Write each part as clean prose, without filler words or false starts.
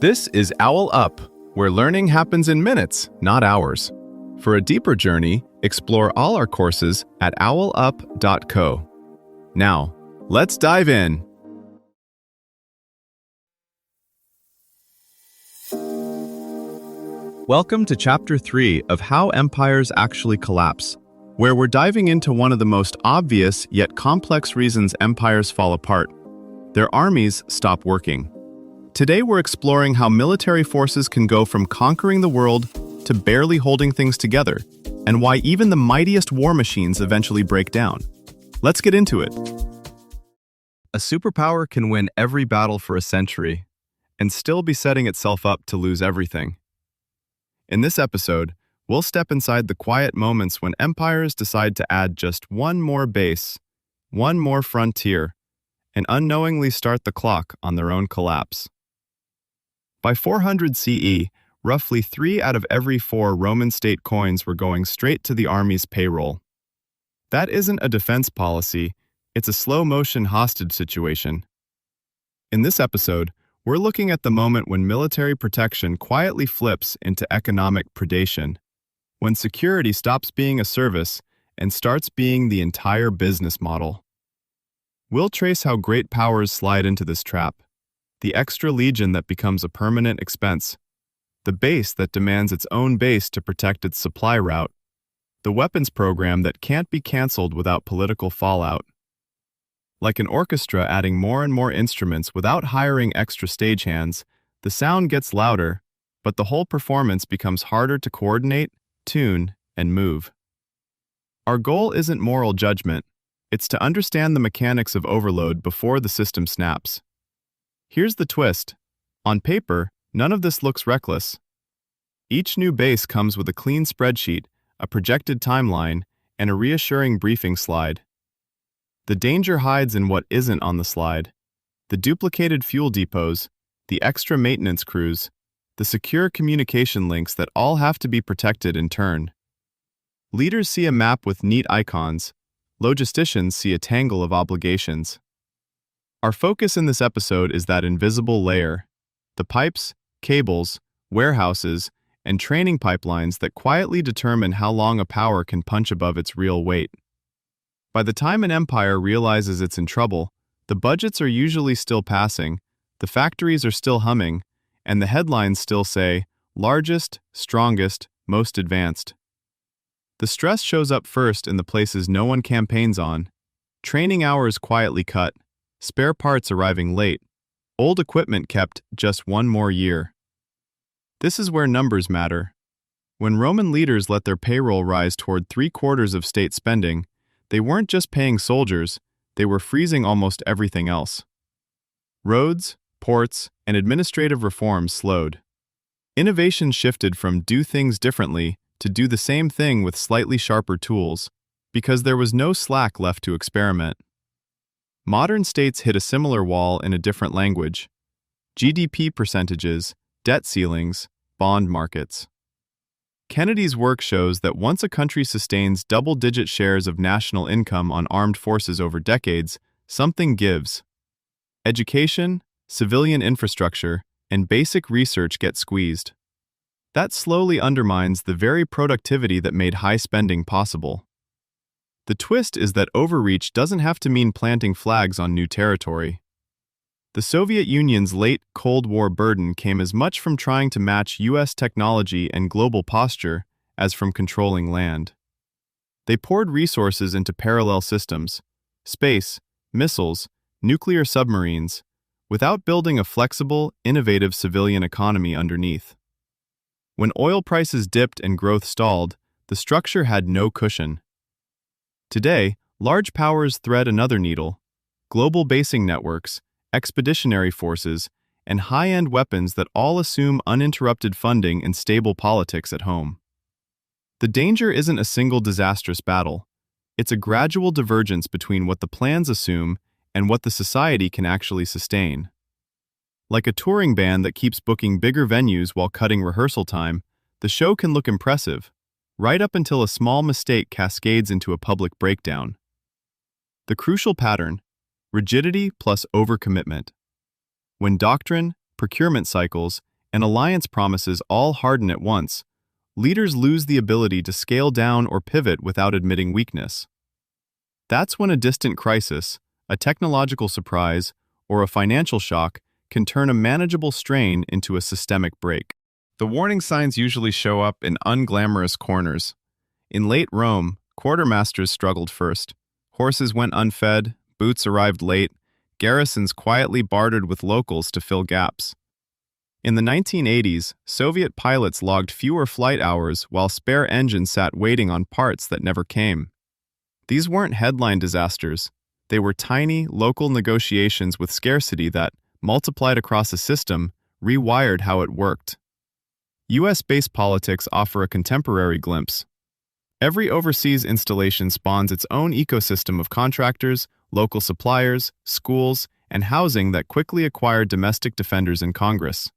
This is OwlUp, where learning happens in minutes, not hours. For a deeper journey, explore all our courses at owlup.co. Now, let's dive in. Welcome to Chapter 3 of How Empires Actually Collapse, where we're diving into one of the most obvious yet complex reasons empires fall apart. Their armies stop working. Today we're exploring how military forces can go from conquering the world to barely holding things together, and why even the mightiest war machines eventually break down. Let's get into it. A superpower can win every battle for a century, and still be setting itself up to lose everything. In this episode, we'll step inside the quiet moments when empires decide to add just one more base, one more frontier, and unknowingly start the clock on their own collapse. By 400 CE, roughly 3 out of every 4 Roman state coins were going straight to the army's payroll. That isn't a defense policy, it's a slow-motion hostage situation. In this episode, we're looking at the moment when military protection quietly flips into economic predation, when security stops being a service and starts being the entire business model. We'll trace how great powers slide into this trap, the extra legion that becomes a permanent expense, the base that demands its own base to protect its supply route, the weapons program that can't be canceled without political fallout. Like an orchestra adding more and more instruments without hiring extra stagehands, the sound gets louder, but the whole performance becomes harder to coordinate, tune, and move. Our goal isn't moral judgment, it's to understand the mechanics of overload before the system snaps. Here's the twist. On paper, none of this looks reckless. Each new base comes with a clean spreadsheet, a projected timeline, and a reassuring briefing slide. The danger hides in what isn't on the slide: the duplicated fuel depots, the extra maintenance crews, the secure communication links that all have to be protected in turn. Leaders see a map with neat icons, logisticians see a tangle of obligations. Our focus in this episode is that invisible layer, the pipes, cables, warehouses, and training pipelines that quietly determine how long a power can punch above its real weight. By the time an empire realizes it's in trouble, the budgets are usually still passing, the factories are still humming, and the headlines still say, largest, strongest, most advanced. The stress shows up first in the places no one campaigns on: training hours quietly cut, spare parts arriving late, old equipment kept just one more year. This is where numbers matter. When Roman leaders let their payroll rise toward 3/4 of state spending, they weren't just paying soldiers, they were freezing almost everything else. Roads, ports, and administrative reforms slowed. Innovation shifted from do things differently to do the same thing with slightly sharper tools, because there was no slack left to experiment. Modern states hit a similar wall in a different language: GDP percentages, debt ceilings, bond markets. Kennedy's work shows that once a country sustains double-digit shares of national income on armed forces over decades, something gives. Education, civilian infrastructure, and basic research get squeezed. That slowly undermines the very productivity that made high spending possible. The twist is that overreach doesn't have to mean planting flags on new territory. The Soviet Union's late Cold War burden came as much from trying to match U.S. technology and global posture as from controlling land. They poured resources into parallel systems, space, missiles, nuclear submarines, without building a flexible, innovative civilian economy underneath. When oil prices dipped and growth stalled, the structure had no cushion. Today, large powers thread another needle: global basing networks, expeditionary forces, and high-end weapons that all assume uninterrupted funding and stable politics at home. The danger isn't a single disastrous battle. It's a gradual divergence between what the plans assume and what the society can actually sustain. Like a touring band that keeps booking bigger venues while cutting rehearsal time, the show can look impressive, right up until a small mistake cascades into a public breakdown. The crucial pattern: rigidity plus overcommitment. When doctrine, procurement cycles, and alliance promises all harden at once, leaders lose the ability to scale down or pivot without admitting weakness. That's when a distant crisis, a technological surprise, or a financial shock can turn a manageable strain into a systemic break. The warning signs usually show up in unglamorous corners. In late Rome, quartermasters struggled first. Horses went unfed, boots arrived late, garrisons quietly bartered with locals to fill gaps. In the 1980s, Soviet pilots logged fewer flight hours while spare engines sat waiting on parts that never came. These weren't headline disasters. They were tiny, local negotiations with scarcity that, multiplied across a system, rewired how it worked. US-based politics offer a contemporary glimpse. Every overseas installation spawns its own ecosystem of contractors, local suppliers, schools, and housing that quickly acquire domestic defenders in Congress.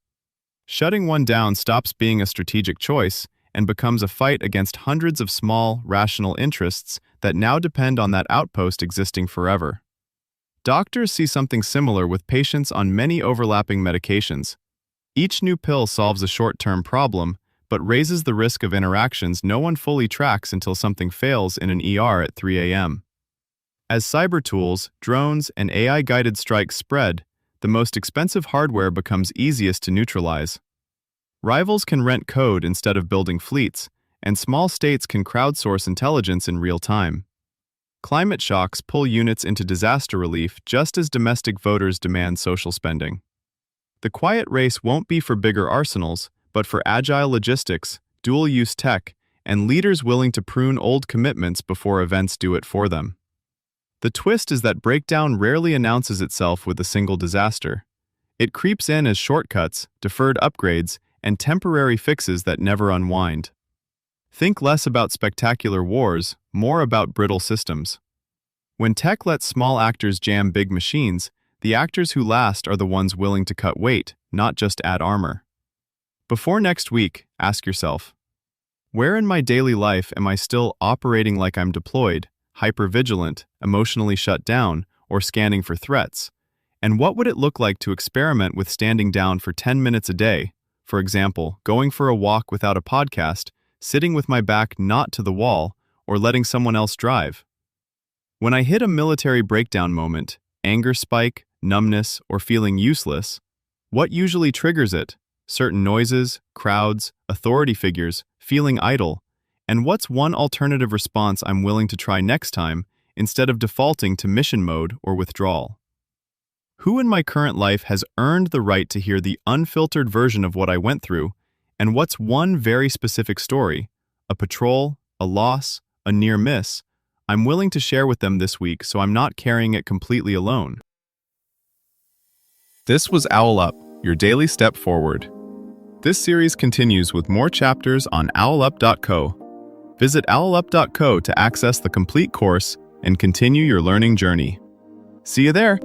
Shutting one down stops being a strategic choice and becomes a fight against hundreds of small, rational interests that now depend on that outpost existing forever. Doctors see something similar with patients on many overlapping medications. Each new pill solves a short-term problem, but raises the risk of interactions no one fully tracks until something fails in an ER at 3 a.m. As cyber tools, drones, and AI-guided strikes spread, the most expensive hardware becomes easiest to neutralize. Rivals can rent code instead of building fleets, and small states can crowdsource intelligence in real time. Climate shocks pull units into disaster relief just as domestic voters demand social spending. The quiet race won't be for bigger arsenals, but for agile logistics, dual-use tech, and leaders willing to prune old commitments before events do it for them. The twist is that breakdown rarely announces itself with a single disaster. It creeps in as shortcuts, deferred upgrades, and temporary fixes that never unwind. Think less about spectacular wars, more about brittle systems. When tech lets small actors jam big machines, the actors who last are the ones willing to cut weight, not just add armor. Before next week, ask yourself, where in my daily life am I still operating like I'm deployed, hypervigilant, emotionally shut down, or scanning for threats? And what would it look like to experiment with standing down for 10 minutes a day? For example, going for a walk without a podcast, sitting with my back not to the wall, or letting someone else drive. When I hit a military breakdown moment, anger spike, numbness, or feeling useless, what usually triggers it? Certain noises, crowds, authority figures, feeling idle. And what's one alternative response I'm willing to try next time instead of defaulting to mission mode or withdrawal? Who in my current life has earned the right to hear the unfiltered version of what I went through? And what's one very specific story, a patrol, a loss, a near miss, I'm willing to share with them this week so I'm not carrying it completely alone? This was OwlUp, your daily step forward. This series continues with more chapters on OwlUp.co. Visit OwlUp.co to access the complete course and continue your learning journey. See you there!